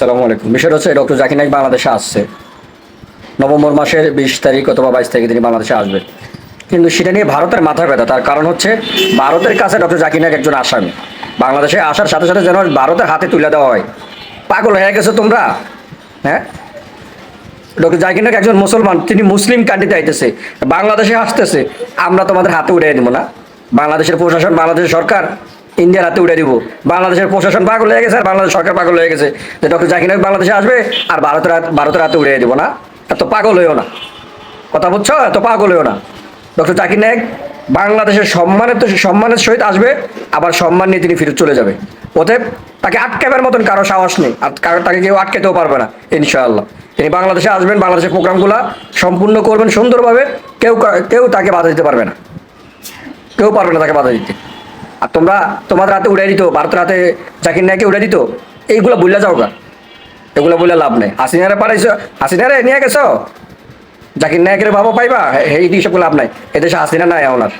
আসসালামু আলাইকুম। বিষয়টা হচ্ছে ডক্টর জাকির নায়েক বাংলাদেশে আসছে নভেম্বর মাসের 20 তারিখ অথবা 22 তারিখে তিনি বাংলাদেশে আসবেন। কিন্তু সেটা নিয়ে ভারতের মাথা ব্যথা। তার কারণ হচ্ছে ভারতের কাছে ডক্টর জাকির নায়েক একজন আসামি। বাংলাদেশে আসার সাথে সাথে যেন ভারতের হাতে তুলে দেওয়া হয়। পাগল হয়ে গেছো তোমরা? হ্যাঁ, ডক্টর জাকির নায়েক একজন মুসলমান, তিনি মুসলিম কান্ট্রিতে আইতেছে, বাংলাদেশে আসতেছে, আমরা তোমাদের হাতে উড়িয়ে দিব না? বাংলাদেশের প্রশাসন, বাংলাদেশের সরকার ইন্ডিয়ার হাতে উড়ে দিব? বাংলাদেশের প্রশাসন পাগল হয়ে গেছে আর বাংলাদেশ সরকার পাগল হয়ে গেছে যে ডক্টর জাকির নায়েক বাংলাদেশে আসবে আর ভারতের হাতে উড়িয়ে দিব না? এত পাগল হইও না, কথা বুঝছো? এত পাগল হইও না। ডক্টর জাকির নায়েক বাংলাদেশের সম্মানের সহিত আসবে, আবার সম্মান নিয়ে তিনি ফিরে চলে যাবে। অতএব তাকে আটকাবার মতন কারো সাহস নেই, আর তাকে কেউ আটকাতেও পারবে না ইনশাআল্লাহ। তিনি বাংলাদেশে আসবেন, বাংলাদেশের প্রোগ্রামগুলো সম্পূর্ণ করবেন সুন্দরভাবে। কেউ কেউ তাকে বাধা দিতে পারবে না, কেউ পারবে না তাকে বাধা দিতে। আর তোমরা তোমাদের হাতে উড়াই দিত, ভারতের হাতে জাকির নায়েককে উড়াই দিত, এইগুলো বললে যাও গা। এগুলো বললে লাভ নেই। হাসিনারে পাঠাইছো, হাসিনারে নিয়ে গেছো, জাকির নায়েকের বাবা পাইবা, এই হিসাব লাভ নাই। এদেশে হাসিনা নাই ওনার।